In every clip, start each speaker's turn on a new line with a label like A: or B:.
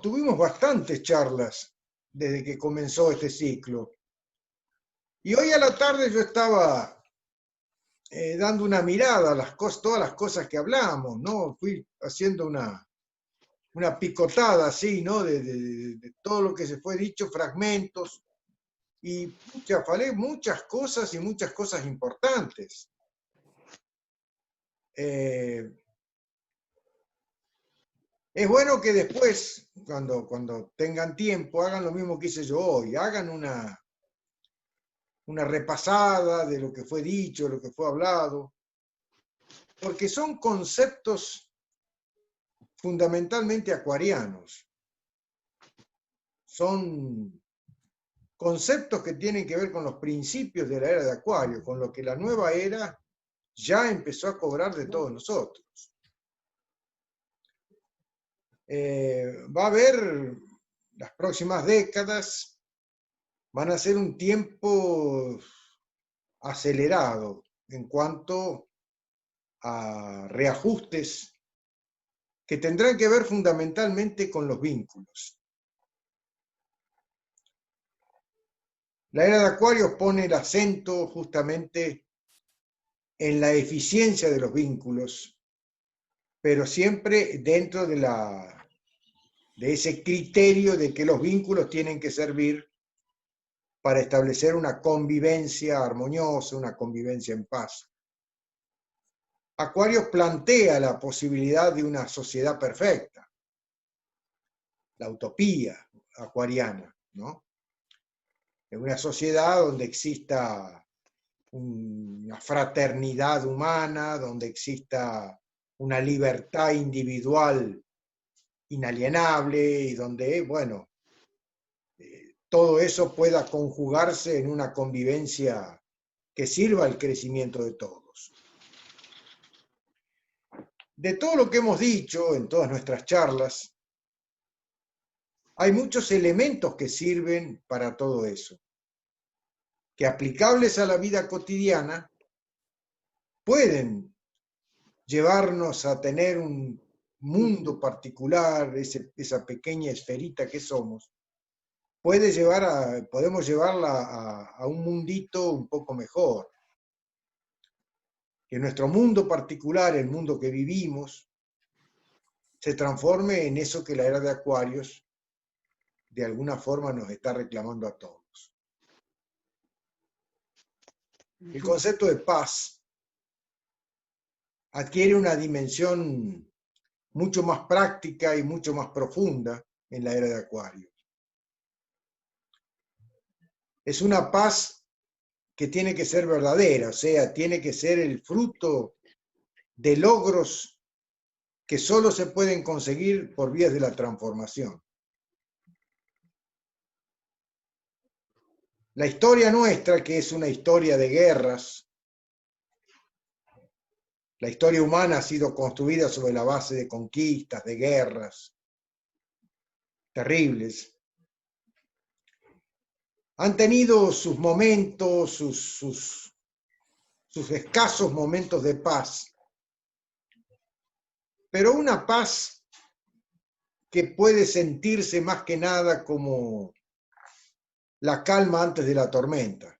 A: Tuvimos bastantes charlas desde que comenzó este ciclo. Y hoy a la tarde yo estaba dando una mirada a todas las cosas que hablamos, ¿no? Fui haciendo una picotada así, ¿no? De todo lo que se fue dicho, fragmentos, y falé muchas cosas y muchas cosas importantes. Es bueno que después, cuando tengan tiempo, hagan lo mismo que hice yo hoy, hagan una repasada de lo que fue dicho, lo que fue hablado, porque son conceptos fundamentalmente acuarianos. Son conceptos que tienen que ver con los principios de la era de Acuario, con lo que la nueva era ya empezó a cobrar de todos nosotros. Va a haber, las próximas décadas, van a ser un tiempo acelerado en cuanto a reajustes que tendrán que ver fundamentalmente con los vínculos. La era de Acuario pone el acento justamente en la eficiencia de los vínculos, pero siempre dentro de ese criterio de que los vínculos tienen que servir para establecer una convivencia armoniosa, una convivencia en paz. Acuario plantea la posibilidad de una sociedad perfecta, la utopía acuariana, ¿no? En una sociedad donde exista una fraternidad humana, donde exista una libertad individual inalienable y donde, bueno, todo eso pueda conjugarse en una convivencia que sirva al crecimiento de todos. De todo lo que hemos dicho en todas nuestras charlas, hay muchos elementos que sirven para todo eso, que aplicables a la vida cotidiana pueden llevarnos a tener un mundo particular, esa pequeña esferita que somos, podemos llevarla a un mundito un poco mejor. Que nuestro mundo particular, el mundo que vivimos, se transforme en eso que la era de Acuarios de alguna forma nos está reclamando a todos. El concepto de paz adquiere una dimensión mucho más práctica y mucho más profunda en la era de Acuario. Es una paz que tiene que ser verdadera, o sea, tiene que ser el fruto de logros que solo se pueden conseguir por vías de la transformación. La historia nuestra, que es una historia de guerras, la historia humana ha sido construida sobre la base de conquistas, de guerras terribles. Han tenido sus momentos, sus escasos momentos de paz, pero una paz que puede sentirse más que nada como la calma antes de la tormenta.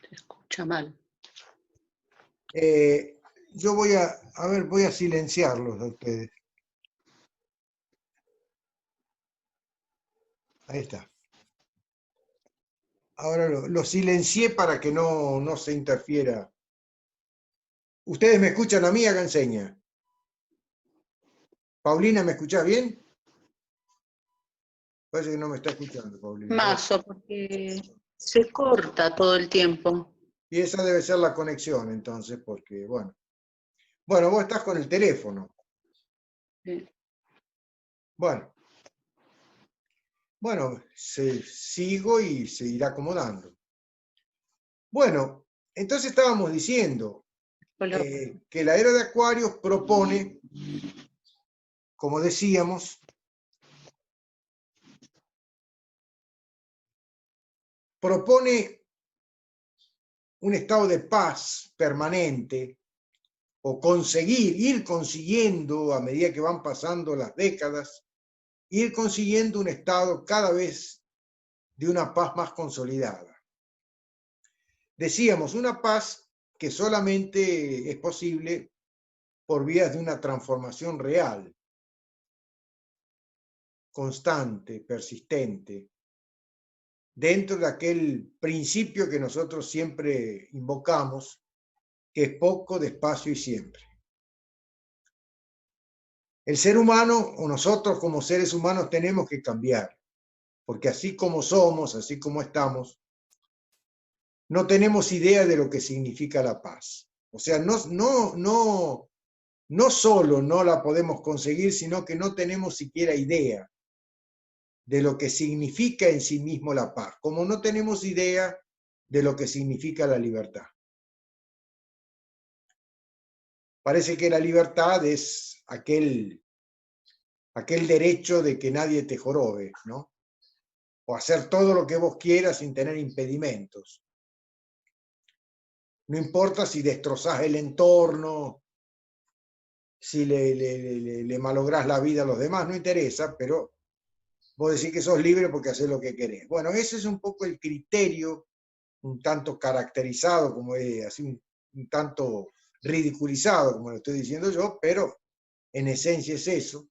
B: Se escucha mal.
A: Yo voy a silenciarlos a ustedes. Ahí está. Ahora lo silencié para que no se interfiera. ¿Ustedes me escuchan a mí? Hagan seña. Paulina, ¿me escuchás bien? Parece que no me está escuchando, Paulina.
B: Mazo, porque se corta todo el tiempo.
A: Y esa debe ser la conexión, entonces, porque, bueno. Bueno, vos estás con el teléfono.
B: Sí.
A: Bueno. Bueno, sigo y se irá acomodando. Bueno, entonces estábamos diciendo que la era de Acuarios propone como decíamos, propone un estado de paz permanente, o ir consiguiendo a medida que van pasando las décadas, ir consiguiendo un estado cada vez de una paz más consolidada. Decíamos, una paz que solamente es posible por vías de una transformación real, constante, persistente, dentro de aquel principio que nosotros siempre invocamos, que es poco, despacio y siempre. El ser humano, o nosotros como seres humanos, tenemos que cambiar, porque así como somos, así como estamos, no tenemos idea de lo que significa la paz. O sea, no solo no la podemos conseguir, sino que no tenemos siquiera idea de lo que significa en sí mismo la paz, como no tenemos idea de lo que significa la libertad. Parece que la libertad es aquel derecho de que nadie te jorobe, ¿no? O hacer todo lo que vos quieras sin tener impedimentos. No importa si destrozás el entorno, si le malográs la vida a los demás, no interesa, pero vos decís que sos libre porque haces lo que querés. Bueno, ese es un poco el criterio, un tanto caracterizado, como así un tanto ridiculizado, como lo estoy diciendo yo, pero en esencia es eso.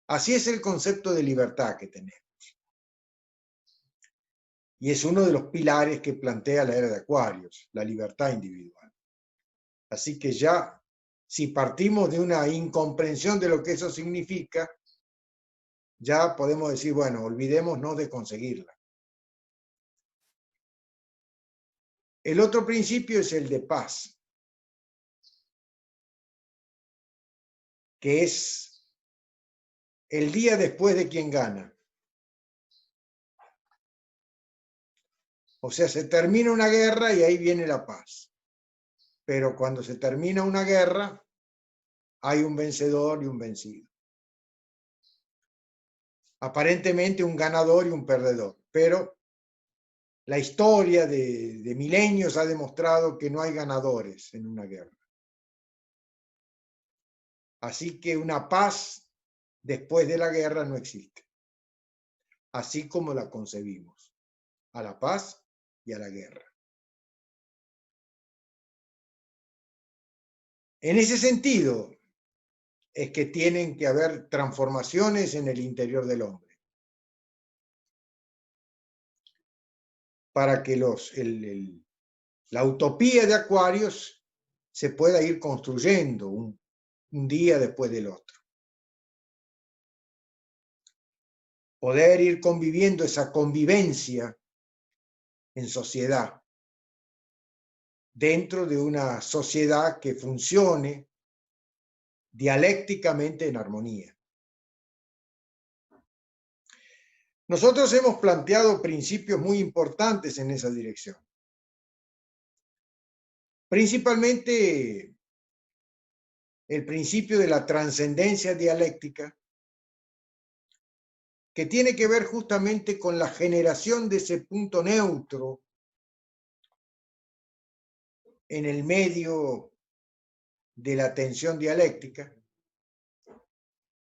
A: Así es el concepto de libertad que tenemos. Y es uno de los pilares que plantea la era de Acuarios, la libertad individual. Así que ya, si partimos de una incomprensión de lo que eso significa, ya podemos decir, bueno, olvidémonos de conseguirla. El otro principio es el de paz, que es el día después de quien gana. O sea, se termina una guerra y ahí viene la paz. Pero cuando se termina una guerra, hay un vencedor y un vencido. Aparentemente un ganador y un perdedor, pero la historia de milenios ha demostrado que no hay ganadores en una guerra. Así que una paz después de la guerra no existe, así como la concebimos, a la paz y a la guerra. En ese sentido es que tienen que haber transformaciones en el interior del hombre, para que la utopía de Acuarios se pueda ir construyendo un día después del otro. Poder ir conviviendo, esa convivencia en sociedad, dentro de una sociedad que funcione dialécticamente en armonía. Nosotros hemos planteado principios muy importantes en esa dirección. Principalmente el principio de la trascendencia dialéctica, que tiene que ver justamente con la generación de ese punto neutro en el medio de la tensión dialéctica,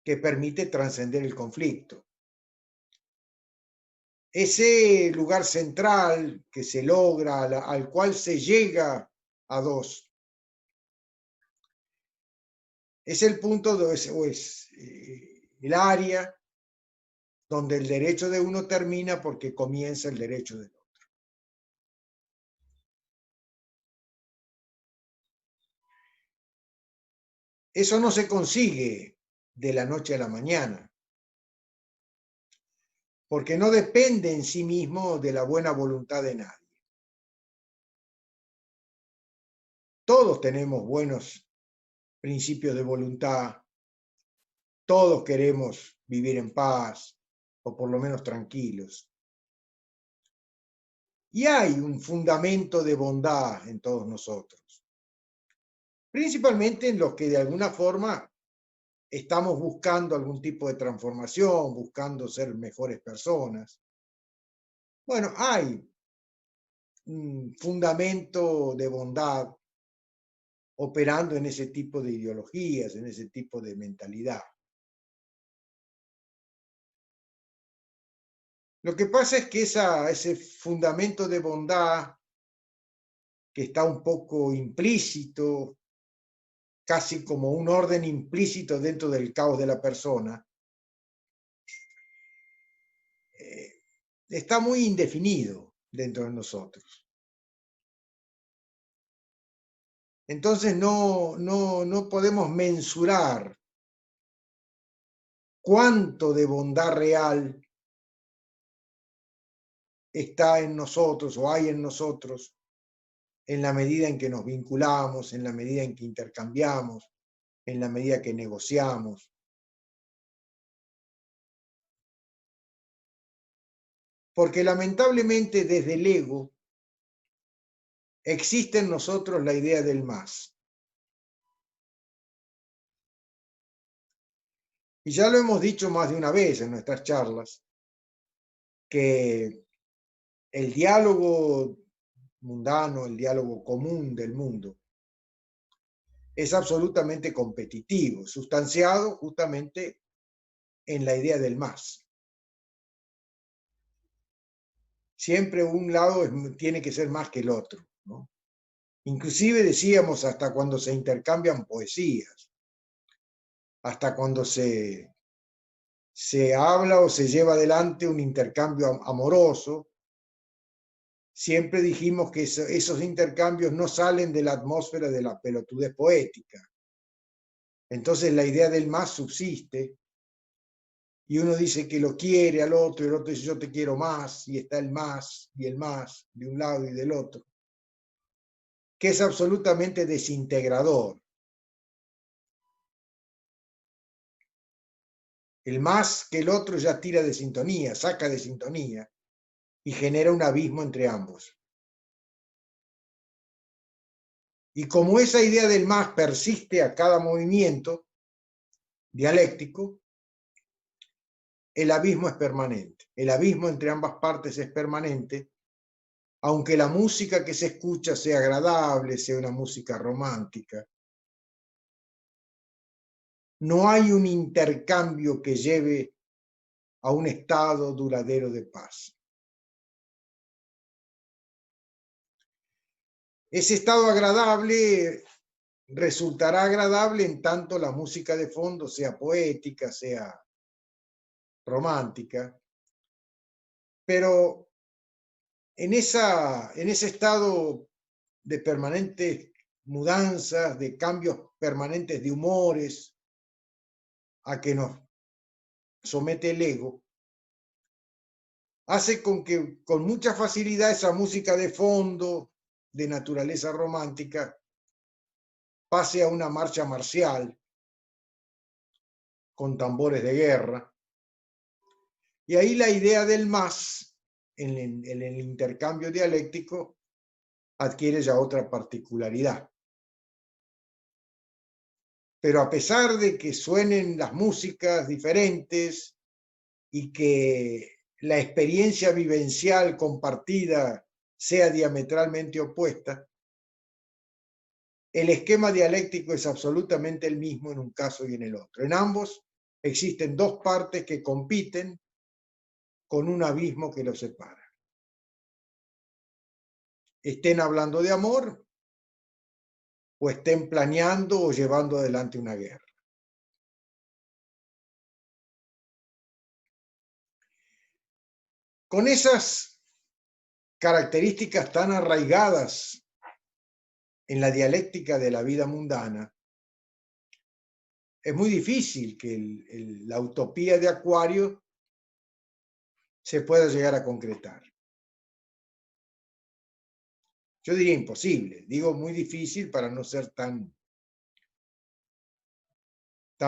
A: que permite trascender el conflicto. Ese lugar central que se logra, al cual se llega a dos, es el punto, o es el área donde el derecho de uno termina porque comienza el derecho del otro. Eso no se consigue de la noche a la mañana, porque no depende en sí mismo de la buena voluntad de nadie. Todos tenemos buenos principios de voluntad, todos queremos vivir en paz, o por lo menos tranquilos. Y hay un fundamento de bondad en todos nosotros, principalmente en los que de alguna forma estamos buscando algún tipo de transformación, buscando ser mejores personas. Bueno, hay un fundamento de bondad operando en ese tipo de ideologías, en ese tipo de mentalidad. Lo que pasa es que ese fundamento de bondad que está un poco implícito, casi como un orden implícito dentro del caos de la persona, está muy indefinido dentro de nosotros. Entonces no podemos mensurar cuánto de bondad real está en nosotros o hay en nosotros en la medida en que nos vinculamos, en la medida en que intercambiamos, en la medida que negociamos. Porque lamentablemente desde el ego existe en nosotros la idea del más. Y ya lo hemos dicho más de una vez en nuestras charlas, que el diálogo mundano, el diálogo común del mundo, es absolutamente competitivo, sustanciado justamente en la idea del más. Siempre un lado tiene que ser más que el otro, ¿no? Inclusive decíamos hasta cuando se intercambian poesías, hasta cuando se habla o se lleva adelante un intercambio amoroso, siempre dijimos que esos intercambios no salen de la atmósfera de la pelotudez poética. Entonces la idea del más subsiste y uno dice que lo quiere al otro y el otro dice yo te quiero más y está el más y el más de un lado y del otro, que es absolutamente desintegrador. El más que el otro ya tira de sintonía, saca de sintonía y genera un abismo entre ambos. Y como esa idea del más persiste a cada movimiento dialéctico, el abismo es permanente. El abismo entre ambas partes es permanente, aunque la música que se escucha sea agradable, sea una música romántica. No hay un intercambio que lleve a un estado duradero de paz. Ese estado agradable resultará agradable en tanto la música de fondo sea poética, sea romántica, pero en ese estado de permanentes mudanzas, de cambios permanentes de humores a que nos somete el ego, hace con que con mucha facilidad esa música de fondo de naturaleza romántica pase a una marcha marcial con tambores de guerra. Y ahí la idea del más en el intercambio dialéctico adquiere ya otra particularidad. Pero a pesar de que suenen las músicas diferentes y que la experiencia vivencial compartida sea diametralmente opuesta, el esquema dialéctico es absolutamente el mismo en un caso y en el otro. En ambos existen dos partes que compiten con un abismo que los separa. Estén hablando de amor o estén planeando o llevando adelante una guerra. Con esas características tan arraigadas en la dialéctica de la vida mundana, es muy difícil que la utopía de Acuario se pueda llegar a concretar. Yo diría imposible, digo muy difícil para no ser tan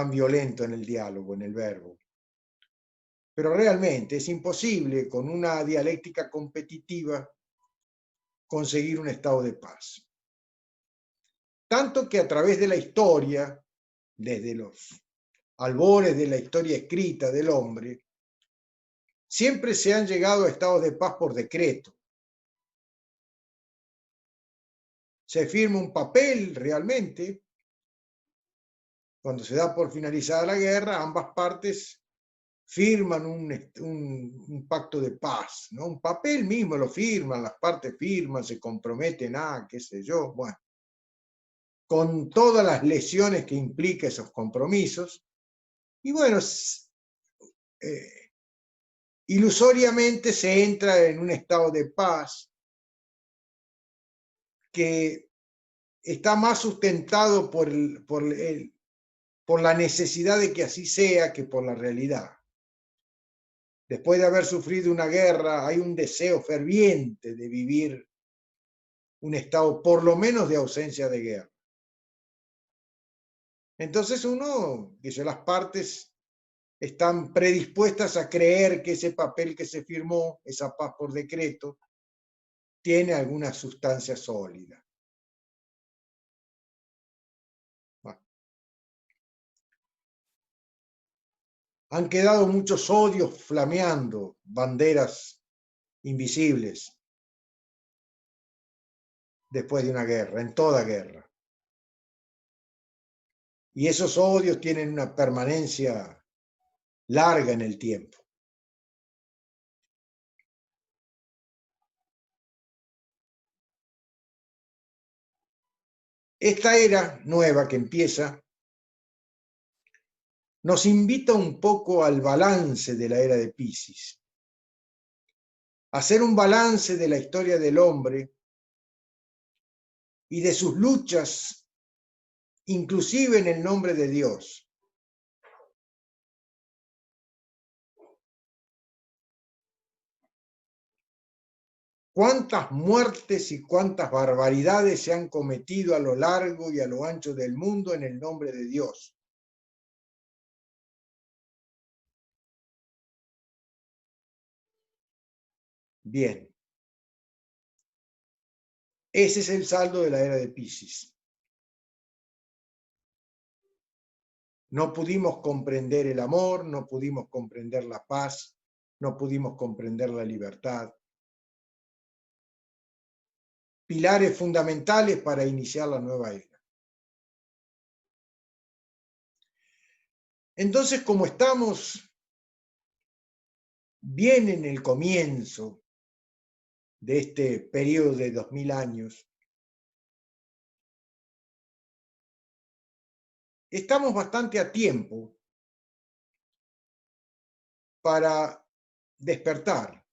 A: violento en el diálogo, en el verbo. Pero realmente es imposible con una dialéctica competitiva conseguir un estado de paz. Tanto que a través de la historia, desde los albores de la historia escrita del hombre, siempre se han llegado a estados de paz por decreto. Se firma un papel realmente. Cuando se da por finalizada la guerra, ambas partes firman un pacto de paz, ¿no? Un papel mismo lo firman, las partes firman, se comprometen a, qué sé yo, bueno, con todas las lesiones que implica esos compromisos. Y bueno, ilusoriamente se entra en un estado de paz que está más sustentado por la necesidad de que así sea que por la realidad. Después de haber sufrido una guerra, hay un deseo ferviente de vivir un estado, por lo menos, de ausencia de guerra. Entonces las partes están predispuestas a creer que ese papel que se firmó, esa paz por decreto, tiene alguna sustancia sólida. Bueno. Han quedado muchos odios flameando, banderas invisibles, después de una guerra, en toda guerra. Y esos odios tienen una permanencia larga en el tiempo. Esta era nueva que empieza nos invita un poco al balance de la era de Piscis. Hacer un balance de la historia del hombre y de sus luchas, inclusive en el nombre de Dios. ¿Cuántas muertes y cuántas barbaridades se han cometido a lo largo y a lo ancho del mundo en el nombre de Dios? Bien. Ese es el saldo de la era de Piscis. No pudimos comprender el amor, no pudimos comprender la paz, no pudimos comprender la libertad. Pilares fundamentales para iniciar la nueva era. Entonces, como estamos bien en el comienzo de este periodo de 2000 años, estamos bastante a tiempo para despertar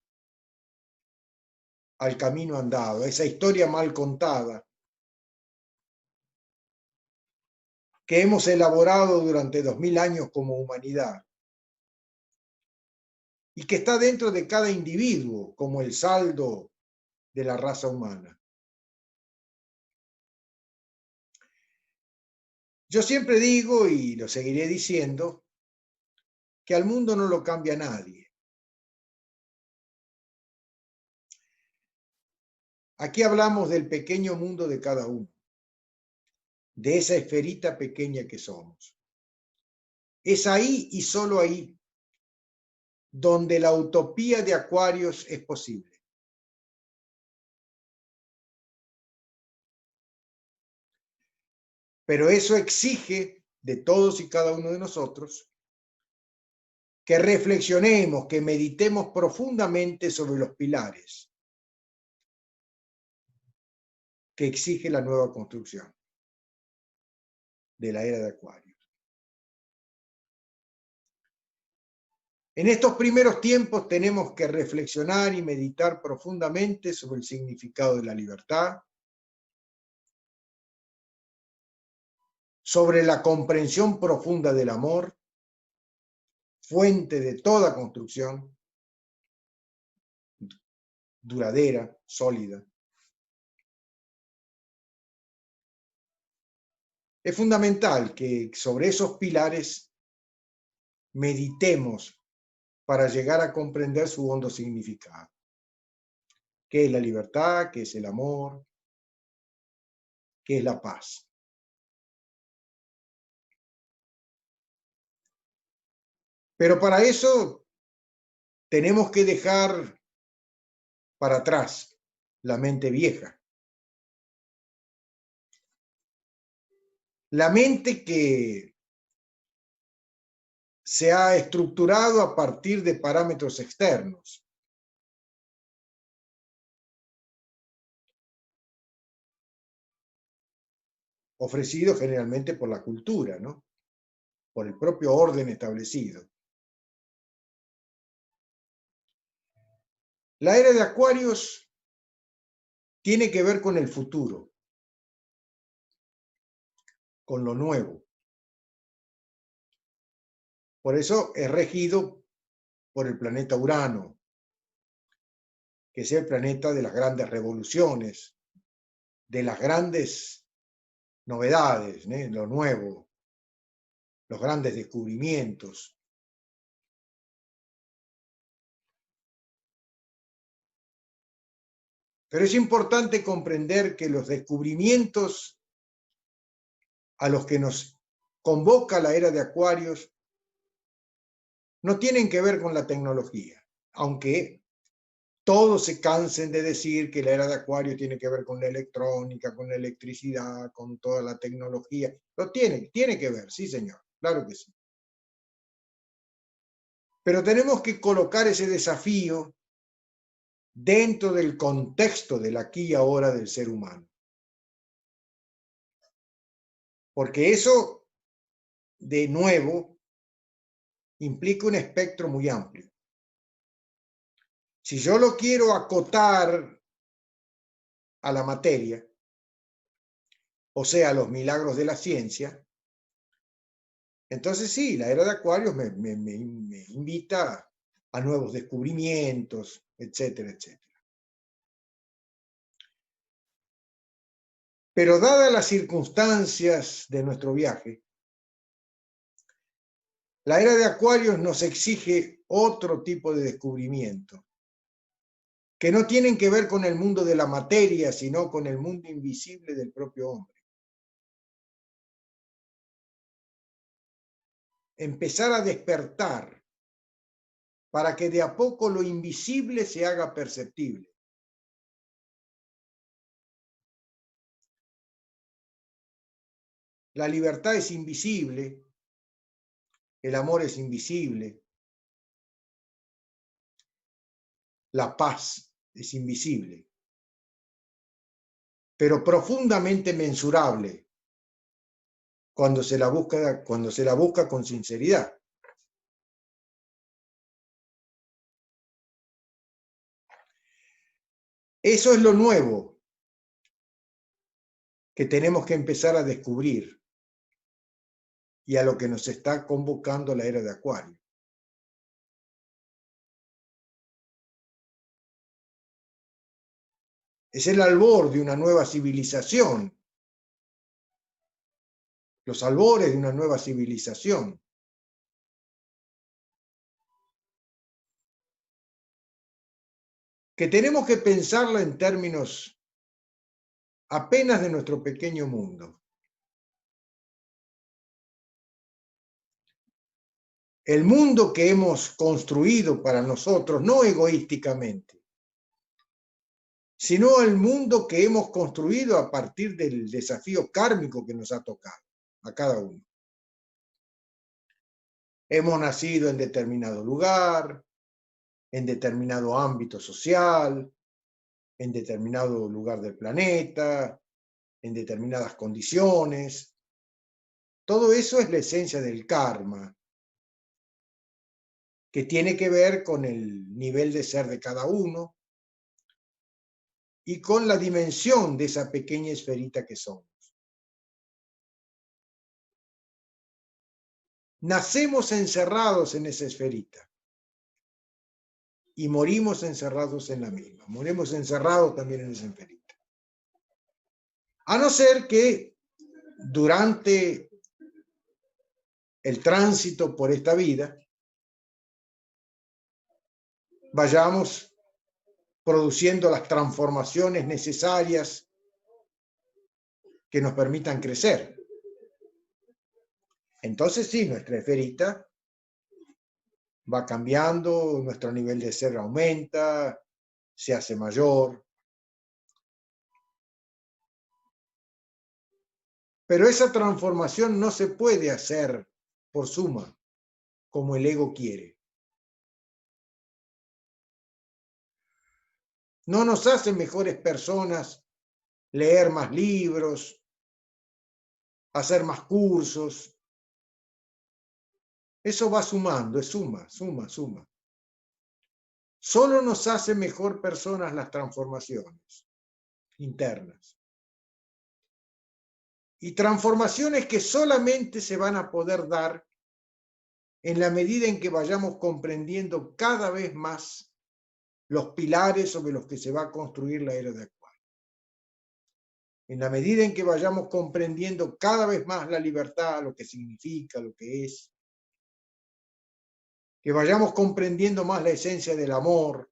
A: al camino andado, a esa historia mal contada que hemos elaborado durante 2000 años como humanidad y que está dentro de cada individuo como el saldo de la raza humana. Yo siempre digo, y lo seguiré diciendo, que al mundo no lo cambia nadie. Aquí hablamos del pequeño mundo de cada uno, de esa esferita pequeña que somos. Es ahí y solo ahí donde la utopía de Aquarios es posible. Pero eso exige de todos y cada uno de nosotros que reflexionemos, que meditemos profundamente sobre los pilares que exige la nueva construcción de la era de Acuario. En estos primeros tiempos tenemos que reflexionar y meditar profundamente sobre el significado de la libertad, sobre la comprensión profunda del amor, fuente de toda construcción, duradera, sólida. Es fundamental que sobre esos pilares meditemos para llegar a comprender su hondo significado. ¿Qué es la libertad? ¿Qué es el amor? ¿Qué es la paz? Pero para eso tenemos que dejar para atrás la mente vieja. La mente que se ha estructurado a partir de parámetros externos. Ofrecidos generalmente por la cultura, ¿no? Por el propio orden establecido. La era de Acuarios tiene que ver con el futuro, con lo nuevo. Por eso es regido por el planeta Urano, que es el planeta de las grandes revoluciones, de las grandes novedades, ¿eh? Lo nuevo, los grandes descubrimientos. Pero es importante comprender que los descubrimientos a los que nos convoca la era de Acuarios no tienen que ver con la tecnología, aunque todos se cansen de decir que la era de Acuario tiene que ver con la electrónica, con la electricidad, con toda la tecnología. Lo tiene que ver, sí señor, claro que sí. Pero tenemos que colocar ese desafío dentro del contexto del aquí y ahora del ser humano. Porque eso, de nuevo, implica un espectro muy amplio. Si yo lo quiero acotar a la materia, o sea, a los milagros de la ciencia, entonces sí, la era de Acuarios me invita a nuevos descubrimientos, etcétera, etcétera. Pero dadas las circunstancias de nuestro viaje, la era de Acuarios nos exige otro tipo de descubrimiento, que no tienen que ver con el mundo de la materia, sino con el mundo invisible del propio hombre. Empezar a despertar para que de a poco lo invisible se haga perceptible. La libertad es invisible, el amor es invisible, la paz es invisible, pero profundamente mensurable cuando se la busca con sinceridad. Eso es lo nuevo que tenemos que empezar a descubrir y a lo que nos está convocando la era de Acuario. Es el albor de una nueva civilización, los albores de una nueva civilización. Que tenemos que pensarla en términos apenas de nuestro pequeño mundo. El mundo que hemos construido para nosotros, no egoísticamente, sino el mundo que hemos construido a partir del desafío kármico que nos ha tocado a cada uno. Hemos nacido en determinado lugar, en determinado ámbito social, en determinado lugar del planeta, en determinadas condiciones. Todo eso es la esencia del karma, que tiene que ver con el nivel de ser de cada uno y con la dimensión de esa pequeña esferita que somos. Nacemos encerrados en esa esferita y morimos encerrados en la misma. Morimos encerrados también en esa esferita. A no ser que durante el tránsito por esta vida vayamos produciendo las transformaciones necesarias que nos permitan crecer. Entonces sí, nuestra esferita va cambiando, nuestro nivel de ser aumenta, se hace mayor. Pero esa transformación no se puede hacer por suma, como el ego quiere. No nos hace mejores personas leer más libros, hacer más cursos. Eso va sumando, es suma, suma, suma. Solo nos hace mejor personas las transformaciones internas. Y transformaciones que solamente se van a poder dar en la medida en que vayamos comprendiendo cada vez más los pilares sobre los que se va a construir la era de Acuario. En la medida en que vayamos comprendiendo cada vez más la libertad, lo que significa, lo que es, que vayamos comprendiendo más la esencia del amor,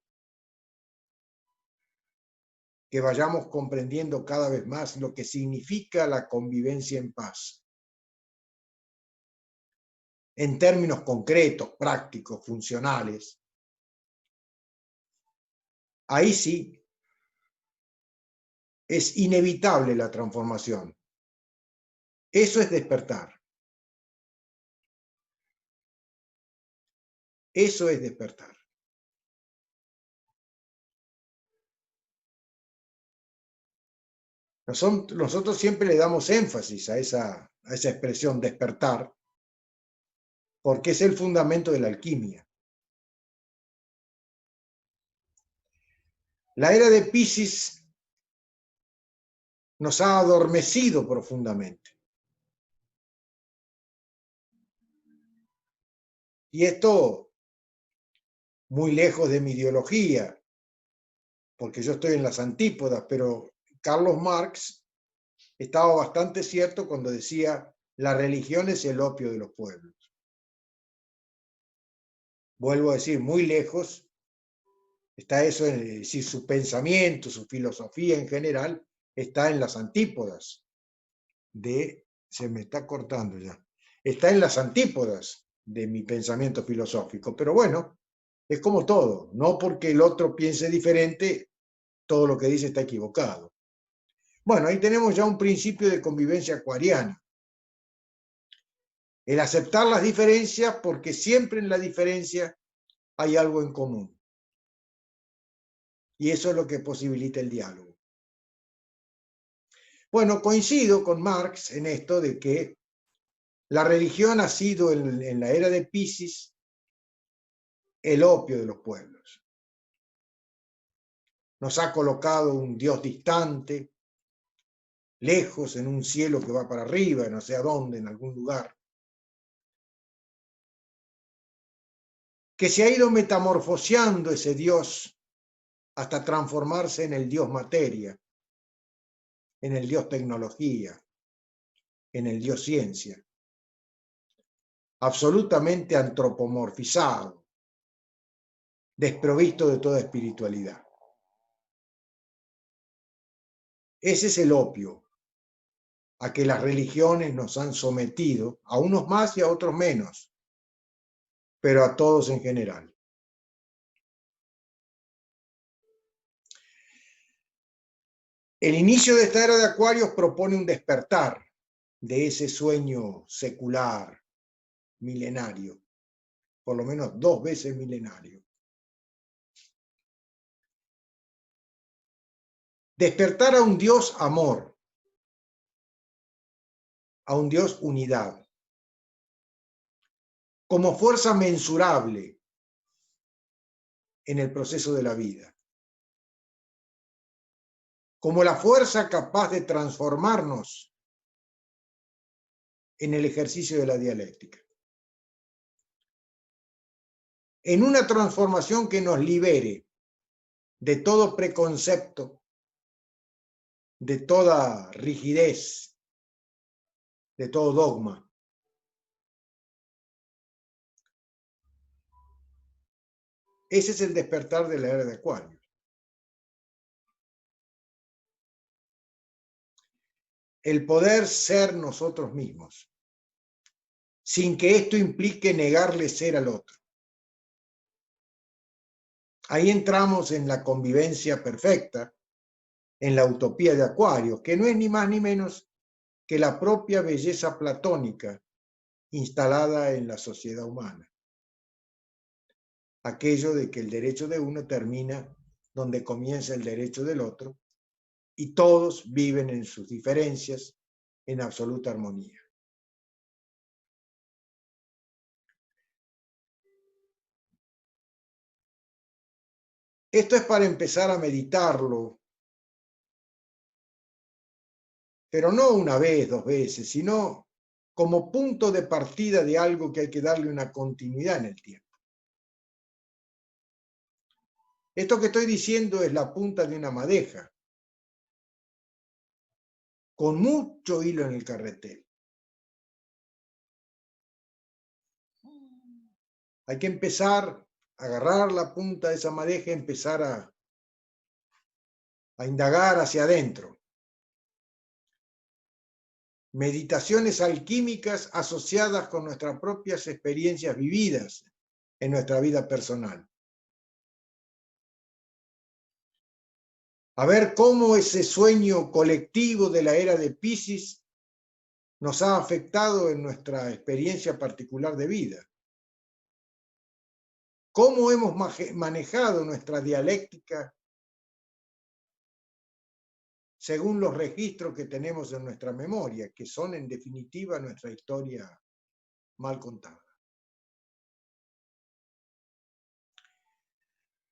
A: que vayamos comprendiendo cada vez más lo que significa la convivencia en paz, en términos concretos, prácticos, funcionales. Ahí sí es inevitable la transformación. Eso es despertar. Eso es despertar. Nosotros siempre le damos énfasis a esa expresión despertar, porque es el fundamento de la alquimia. La era de Piscis nos ha adormecido profundamente. Y esto, muy lejos de mi ideología, porque yo estoy en las antípodas, pero Carlos Marx estaba bastante cierto cuando decía: la religión es el opio de los pueblos. Vuelvo a decir, muy lejos está eso, es decir, su pensamiento, su filosofía en general está en las antípodas se me está cortando ya, está en las antípodas de mi pensamiento filosófico. Pero bueno, es como todo, no porque el otro piense diferente, todo lo que dice está equivocado. Bueno, ahí tenemos ya un principio de convivencia acuariana. El aceptar las diferencias, porque siempre en la diferencia hay algo en común. Y eso es lo que posibilita el diálogo. Bueno, coincido con Marx en esto de que la religión ha sido en la era de Piscis el opio de los pueblos. Nos ha colocado un Dios distante, lejos, en un cielo que va para arriba, no sé a dónde, en algún lugar, que se ha ido metamorfoseando ese Dios hasta transformarse en el Dios materia, en el Dios tecnología, en el Dios ciencia, absolutamente antropomorfizado, desprovisto de toda espiritualidad. Ese es el opio a que las religiones nos han sometido, a unos más y a otros menos, pero a todos en general. El inicio de esta era de Acuarios propone un despertar de ese sueño secular, milenario, por lo menos 2 veces milenario. Despertar a un Dios amor, a un Dios unidad, como fuerza mensurable en el proceso de la vida, como la fuerza capaz de transformarnos en el ejercicio de la dialéctica, en una transformación que nos libere de todo preconcepto, de toda rigidez, de todo dogma. Ese es el despertar de la era de Acuario. El poder ser nosotros mismos, sin que esto implique negarle ser al otro. Ahí entramos en la convivencia perfecta, en la utopía de Acuario, que no es ni más ni menos que la propia belleza platónica instalada en la sociedad humana. Aquello de que el derecho de uno termina donde comienza el derecho del otro y todos viven en sus diferencias en absoluta armonía. Esto es para empezar a meditarlo, pero no una vez, dos veces, sino como punto de partida de algo que hay que darle una continuidad en el tiempo. Esto que estoy diciendo es la punta de una madeja, con mucho hilo en el carretel. Hay que empezar a agarrar la punta de esa madeja y empezar a indagar hacia adentro. Meditaciones alquímicas asociadas con nuestras propias experiencias vividas en nuestra vida personal. A ver cómo ese sueño colectivo de la era de Piscis nos ha afectado en nuestra experiencia particular de vida. Cómo hemos manejado nuestra dialéctica según los registros que tenemos en nuestra memoria, que son en definitiva nuestra historia mal contada.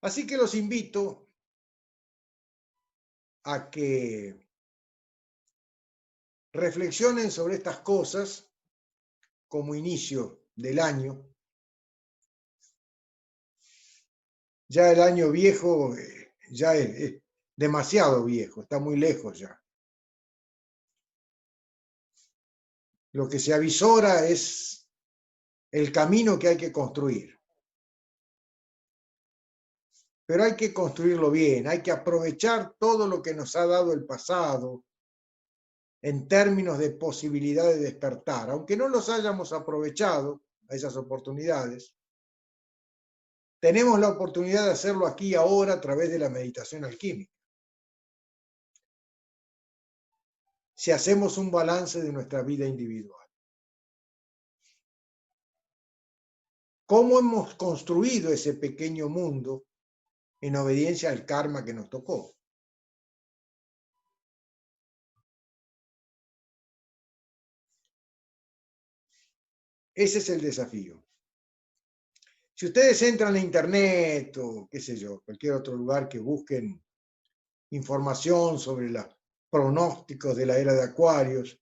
A: Así que los invito a que reflexionen sobre estas cosas como inicio del año. Ya el año viejo ya es demasiado viejo, está muy lejos ya. Lo que se avisora es el camino que hay que construir. Pero hay que construirlo bien, hay que aprovechar todo lo que nos ha dado el pasado en términos de posibilidad de despertar. Aunque no los hayamos aprovechado a esas oportunidades, tenemos la oportunidad de hacerlo aquí y ahora a través de la meditación alquímica. Si hacemos un balance de nuestra vida individual. ¿Cómo hemos construido ese pequeño mundo en obediencia al karma que nos tocó? Ese es el desafío. Si ustedes entran a internet o qué sé yo, cualquier otro lugar que busquen información sobre los pronósticos de la era de Acuarios,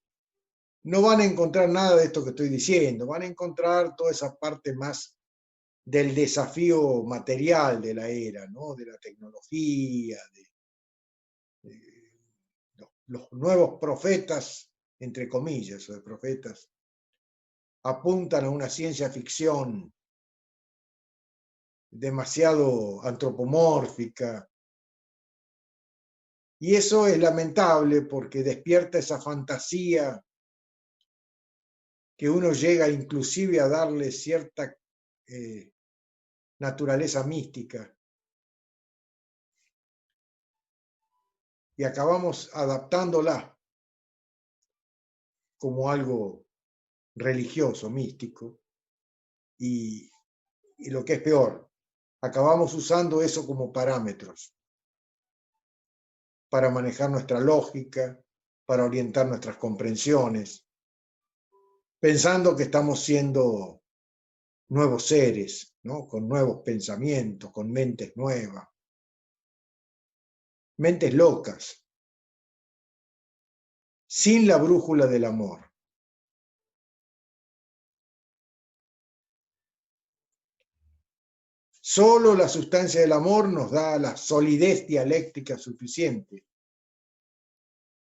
A: no van a encontrar nada de esto que estoy diciendo, van a encontrar toda esa parte más del desafío material de la era, ¿no? De la tecnología, de los nuevos profetas, entre comillas, o de profetas, apuntan a una ciencia ficción demasiado antropomórfica. Y eso es lamentable porque despierta esa fantasía que uno llega inclusive a darle cierta naturaleza mística. Y acabamos adaptándola como algo religioso, místico. Y lo que es peor, acabamos usando eso como parámetros para manejar nuestra lógica, para orientar nuestras comprensiones, pensando que estamos siendo nuevos seres, ¿no? Con nuevos pensamientos, con mentes nuevas, mentes locas, sin la brújula del amor. Solo la sustancia del amor nos da la solidez dialéctica suficiente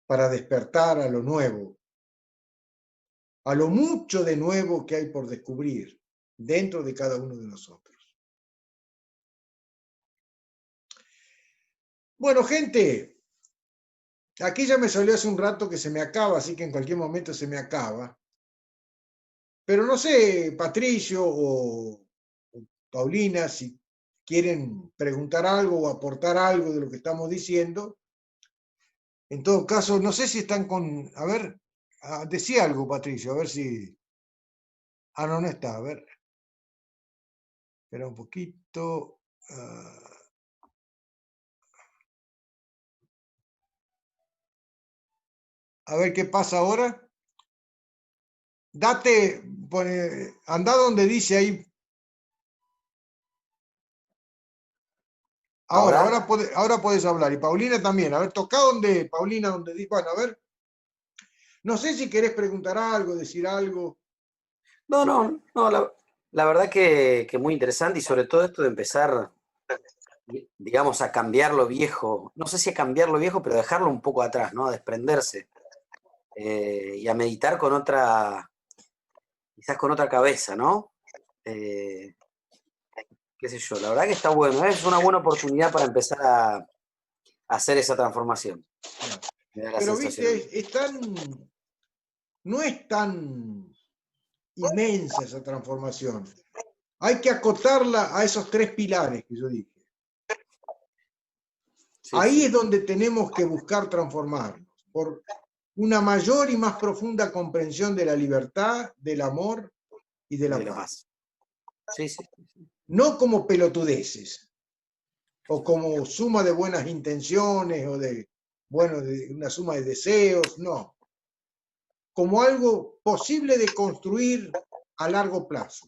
A: para despertar a lo nuevo, a lo mucho de nuevo que hay por descubrir dentro de cada uno de nosotros. Bueno, gente, aquí ya me salió hace un rato que se me acaba, así que en cualquier momento se me acaba. Pero no sé, Patricio o Paulina, si quieren preguntar algo o aportar algo de lo que estamos diciendo. En todo caso, no sé si están con... A ver, decía algo, Patricio, a ver si... Ah, no, no está, a ver. Espera un poquito. A ver qué pasa ahora. Date, anda donde dice ahí.
C: ¿Ahora?
A: Ahora podés hablar. Y Paulina también. A ver, toca donde, Paulina, donde dice. Bueno, a ver. No sé si querés preguntar algo, decir algo.
C: No, la verdad que muy interesante y sobre todo esto de empezar, digamos, a cambiar lo viejo. No sé si a cambiar lo viejo, pero dejarlo un poco atrás, ¿no? A desprenderse y a meditar con otra, quizás con otra cabeza, ¿no? Eh, qué sé yo, la verdad que está bueno, es una buena oportunidad para empezar a hacer esa transformación. Me da la
A: Pero
C: sensación a mí.
A: viste, no es tan inmensa esa transformación. Hay que acotarla a esos 3 pilares que yo dije.
C: Sí,
A: Ahí
C: sí.
A: es donde tenemos que buscar transformarnos, por una mayor y más profunda comprensión de la libertad, del amor y de
C: Y
A: la
C: de la
A: paz.
C: paz. Sí, sí.
A: No como pelotudeces, o como suma de buenas intenciones, o de una suma de deseos, no. Como algo posible de construir a largo plazo.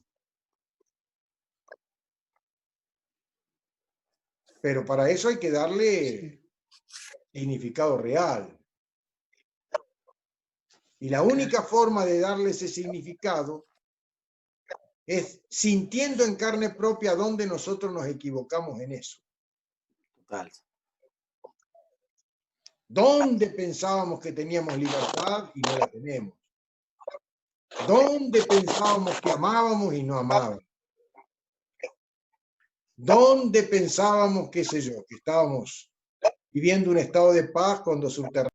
A: Pero para eso hay que darle significado real. Y la única forma de darle ese significado es sintiendo en carne propia dónde nosotros nos equivocamos en eso.
C: Total.
A: ¿Dónde pensábamos que teníamos libertad y no la tenemos? ¿Dónde pensábamos que amábamos y no amábamos? ¿Dónde pensábamos, qué sé yo, que estábamos viviendo un estado de paz cuando subterráneamente